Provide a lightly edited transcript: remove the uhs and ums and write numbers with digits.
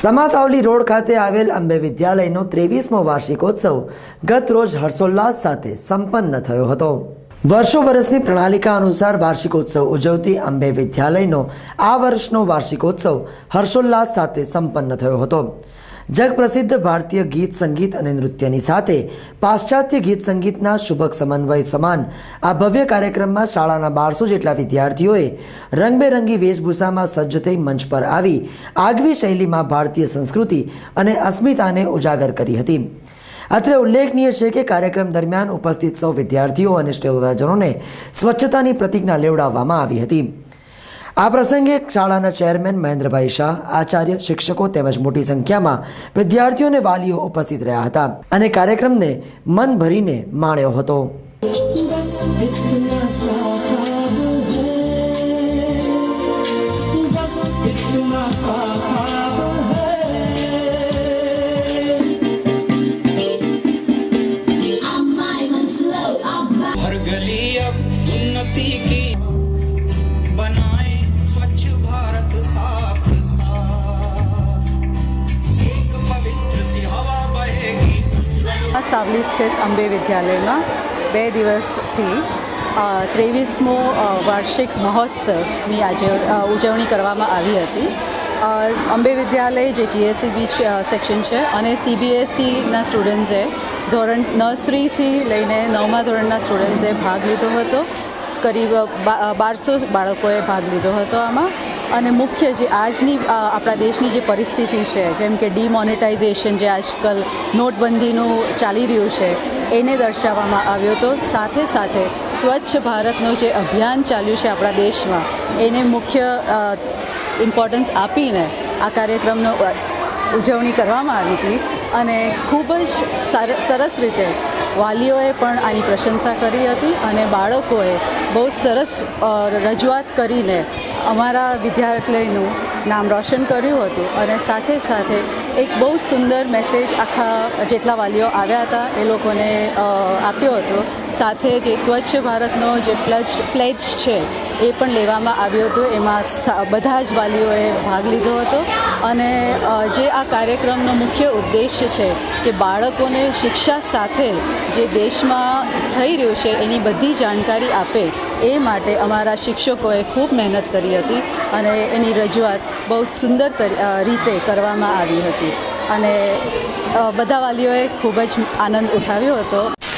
સમાસાવલી road ખાતે આવેલ અંબે વિદ્યાલયનો 23મો વાર્ષિકોત્સવ ગત રોજ હર્ષોલ્લાસ સાથે સંપન્ન થયો હતો। વર્ષો વર્ષની પ્રણાલિકા અનુસાર વાર્ષિકોત્સવ ઉજવતી અંબે વિદ્યાલયનો આ વર્ષનો વાર્ષિકોત્સવ હર્ષોલ્લાસ સાથે સંપન્ન થયો હતો। જગપ્રસિદ્ધ ભારતીય ગીત સંગીત અને નૃત્યની સાથે પાશ્ચાત્ય ગીત સંગીતના શુભક સમન્વય સમાન આ ભવ્ય કાર્યક્રમમાં શાળાના 1200 જેટલા વિદ્યાર્થીઓએ રંગબેરંગી વેશભૂષામાં સજ્જ થઈ મંચ પર આવી આગવી શૈલીમાં ભારતીય સંસ્કૃતિ અને અસ્મિતાને ઉજાગર કરી હતી। અત્રે ઉલ્લેખનીય છે કે કાર્યક્રમ દરમિયાન ઉપસ્થિત સૌ વિદ્યાર્થીઓ અને શ્રોતાજનોને સ્વચ્છતાની પ્રતિજ્ઞા લેવડાવવામાં આવી હતી। આ પ્રસંગે શાળાના ચેરમેન મહેન્દ્રભાઈ શાહ, આચાર્ય, શિક્ષકો તેમજ મોટી સંખ્યામાં વિદ્યાર્થીઓ અને વાલીઓ ઉપસ્થિત રહ્યા હતા અને કાર્યક્રમને મન ભરીને માણ્યો હતો। સાવલી સ્થિત અંબે વિદ્યાલયમાં 2 દિવસથી 23મો વાર્ષિક મહોત્સવની આજે ઉજવણી કરવામાં આવી હતી। અંબે વિદ્યાલય જે GSEB સેક્શન છે અને CBSEના સ્ટુડન્ટ્સે ધોરણ નર્સરીથી લઈને 9મા ધોરણના સ્ટુડન્ટ્સે ભાગ લીધો હતો। કરીબ 1200 બાળકોએ ભાગ લીધો હતો આમાં। અને મુખ્ય જે આજની આપણા દેશની જે પરિસ્થિતિ છે, જેમ કે ડિમોનેટાઇઝેશન જે આજકાલ નોટબંધીનું ચાલી રહ્યું છે, એને દર્શાવવામાં આવ્યો હતો। સાથે સાથે સ્વચ્છ ભારતનું જે અભિયાન ચાલ્યું છે આપણા દેશમાં, એને મુખ્ય ઇમ્પોર્ટન્સ આપીને આ કાર્યક્રમનો ઉજવણી કરવામાં આવી હતી અને ખૂબ જ સરસ રીતે વાલીઓએ પણ આની પ્રશંસા કરી હતી અને બાળકોએ બહુ સરસ રજૂઆત કરીને અમારા વિદ્યાલયનું નામ રોશન કર્યું હતું અને સાથે સાથે એક બહુ જ સુંદર મેસેજ આખા જેટલા વાલીઓ આવ્યા હતા એ લોકોને આપ્યો હતો। સાથે જે સ્વચ્છ ભારતનો જે પ્લેજ છે એ પણ લેવામાં આવ્યો હતો, એમાં બધા જ વાલીઓએ ભાગ લીધો હતો અને જે આ કાર્યક્રમનો મુખ્ય ઉદ્દેશ્ય છે કે બાળકોને શિક્ષા સાથે જે દેશમાં થઈ રહ્યું છે એની બધી જાણકારી આપે, એ માટે અમારા શિક્ષકોએ ખૂબ મહેનત કરી હતી અને એની રજૂઆત બહુ સુંદર રીતે કરવામાં આવી હતી અને બધા વાલીઓએ ખૂબ જ આનંદ ઉઠાવ્યો હતો।